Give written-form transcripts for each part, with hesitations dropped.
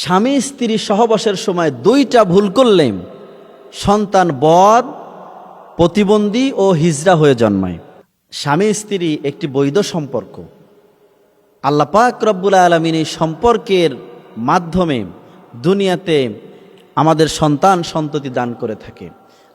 স্বামী স্ত্রী সহবাসের সময় দুইটা ভুল করলে সন্তান বদ, প্রতিবন্ধী ও হিজড়া হয়ে জন্মায়। স্বামী স্ত্রী একটি বৈধ সম্পর্ক। আল্লাহ পাক রব্বুল আলামিন এই সম্পর্কের মাধ্যমে দুনিয়াতে আমাদের সন্তান সন্ততি দান করে থাকে।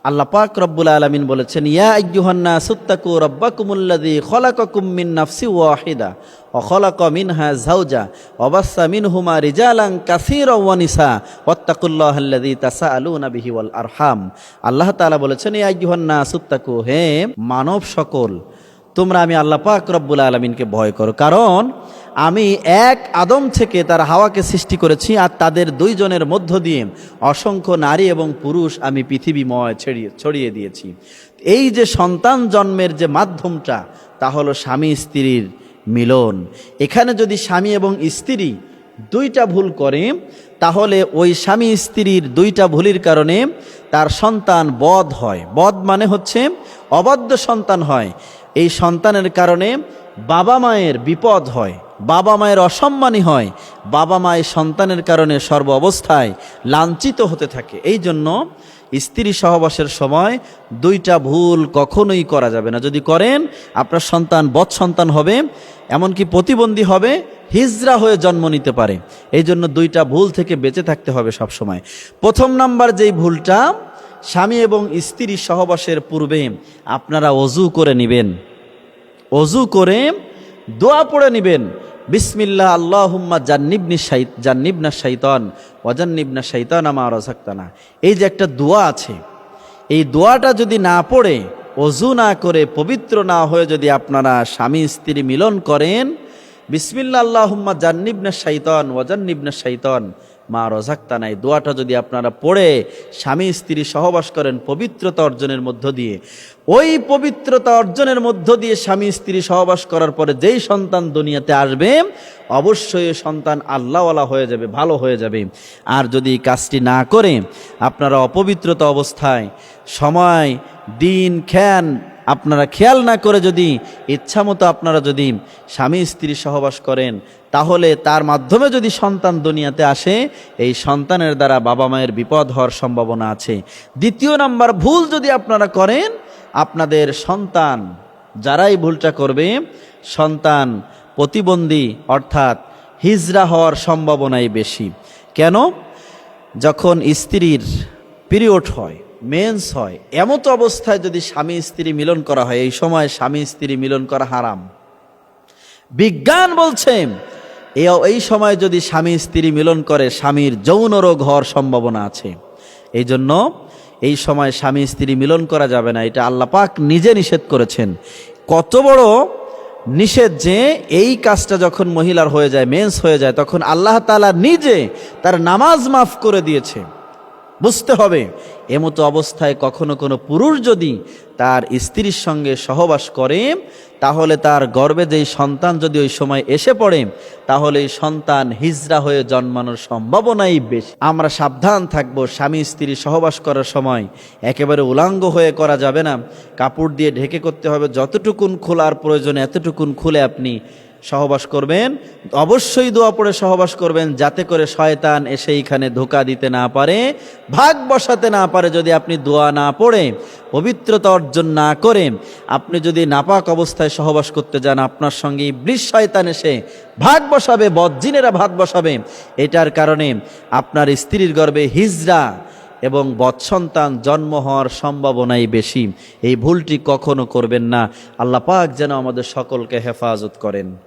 আল্লাহ পাক রব্বুল আলামিন বলেছেন, ইয়া আইয়ুহান নাসুত্তাকু রাব্বাকুমুল্লাযী খালাকাকুম মিন নাফসিন ওয়াহিদা ওয়া খালাকা মিনহা যাওজা ওয়া বাসসা মিনহুমা রিজালান কাসীরান ওয়া নিসা ওয়াত্তাকুল্লাহাল্লাযী তাসাআলুনা বিহি ওয়াল আরহাম। আল্লাহ তাআলা বলেছেন, ইয়া আইয়ুহান নাসুত্তাকু, হে মানব সকল, তোমরা আমি আল্লাহ পাক রব্বুল আলামিনকে ভয় করো, কারণ আমি এক আদম থেকে তার হাওয়াকে সৃষ্টি করেছি, আর তাদের দুইজনের মধ্য দিয়ে অসংখ্য নারী এবং পুরুষ আমি পৃথিবীময় ছড়িয়ে দিয়েছি। এই যে সন্তান জন্মের যে মাধ্যমটা, তা হলো স্বামী স্ত্রীর মিলন। এখানে যদি স্বামী এবং স্ত্রী দুইটা ভুল করে, তাহলে ওই স্বামী স্ত্রীর দুইটা ভুলের কারণে তার সন্তান বদ হয়। বদ মানে হচ্ছে অবাধ্য সন্তান হয়। এই সন্তানের কারণে বাবা মায়ের বিপদ হয়, বাবা মায়ের অসম্মানী হয়, বাবা মায়ের সন্তানের কারণে সর্ব অবস্থায় লাঞ্ছিত হতে থাকে। এই জন্য স্ত্রী সহবাসের সময় দুইটা ভুল কখনোই করা যাবে না। যদি করেন, আপনার সন্তান বদ সন্তান হবে, এমনকি প্রতিবন্ধী হবে, হিজড়া হয়ে জন্ম নিতে পারে। এই জন্য দুইটা ভুল থেকে বেঁচে থাকতে হবে সব সময়। প্রথম নাম্বার যেই ভুলটা, স্বামী এবং স্ত্রী সহবাসের পূর্বে আপনারা অজু করে নেবেন। অজু করে দোয়া পড়ে নেবেন, বিসমিল্লাহ আল্লাহুম্মা জান্নিবনা শাইতান ওয়া জান্নিবনা শাইতানা মা রাযাকতানা। এই যে একটা দোয়া আছে, এই দোয়াটা যদি না পড়ে, অজু না করে, পবিত্র না হয়ে যদি আপনারা স্বামী স্ত্রী মিলন করেন, বিসমিল্লাহ আল্লাহুম্মা জান্নিবনা শাইতান ওয়া জান্নিবনা শাইতান মা রাযাকতানা, এই দোয়াটা যদি আপনারা পড়ে স্বামী স্ত্রী সহবাস করেন পবিত্রতা অর্জনের মধ্য দিয়ে, ওই পবিত্রতা অর্জনের মধ্য দিয়ে স্বামী স্ত্রী সহবাস করার পরে যেই সন্তান দুনিয়াতে আসবে, অবশ্যই সন্তান আল্লাহওয়ালা হয়ে যাবে, ভালো হয়ে যাবে। আর যদি কাজটি না করে আপনারা অপবিত্রতা অবস্থায় সময় দিন খ্যান আপনারা খেয়াল না করে যদি ইচ্ছামতো আপনারা যদি স্বামী স্ত্রী সহবাস করেন, তাহলে তার মাধ্যমে যদি সন্তান দুনিয়াতে আসে, এই সন্তানের দ্বারা বাবা মায়ের বিপদ হওয়ার সম্ভাবনা আছে। দ্বিতীয় নাম্বার ভুল যদি আপনারা করেন, আপনাদের সন্তান, যারাই ভুলটা করবে, সন্তান প্রতিবন্ধী অর্থাৎ হিজড়া হওয়ার সম্ভাবনাই বেশি। কেন? যখন স্ত্রীর পিরিয়ড হয়, মেন্স হয়, এমতো অবস্থায় যদি স্বামী স্ত্রী মিলন করা হয়, এই সময় স্বামী স্ত্রী মিলন করা হারাম। বিজ্ঞান বলছে এই সময় যদি স্বামী স্ত্রী মিলন করে, স্বামীর যৌন রোগ হওয়ার সম্ভাবনা আছে। এই জন্য এই সময় স্বামী স্ত্রী মিলন করা যাবে না। এটা আল্লাহ পাক নিজে নিষেধ করেছেন। কত বড় নিষেধ যে এই কাজটা যখন মহিলার হয়ে যায়, মেন্স হয়ে যায়, তখন আল্লাহ তাআলা নিজে তার নামাজ মাফ করে দিয়েছে। বুঝতে হবে, এমতো অবস্থায় কখনো কোনো পুরুষ যদি তার স্ত্রীর সঙ্গে সহবাস করে, তাহলে তার গর্ভে যেই সন্তান যদি ওই সময় এসে পড়ে, তাহলে এই সন্তান হিজড়া হয়ে জন্মানোর সম্ভাবনাই বেশি। আমরা সাবধান থাকব, স্বামী স্ত্রী সহবাস করার সময় একেবারে উলাঙ্গ হয়ে করা যাবে না। কাপড় দিয়ে ঢেকে করতে হবে, যতটুকুন খোলার প্রয়োজন এতটুকুন খুলে আপনি সহবাস করবেন। অবশ্যই দোয়া পড়ে সহবাস করবেন, যাতে করে শয়তান এসে এইখানে ধোঁকা দিতে না পারে, ভাগ বসাতে না পারে। যদি আপনি দোয়া না পড়ে, পবিত্রতা অর্জন না করে আপনি যদি নাপাক অবস্থায় সহবাস করতে যান, আপনার সঙ্গে ইবলিস শয়তান এসে ভাগ বসাবে, বদজিনেরা ভাগ বসাবে। এটার কারণে আপনার স্ত্রীর গর্ভে হিজড়া এবং বৎসন্তান জন্ম হওয়ার সম্ভাবনাই বেশি। এই ভুলটি কখনো করবেন না। আল্লাহ পাক যেন আমাদের সকলকে হেফাজত করেন।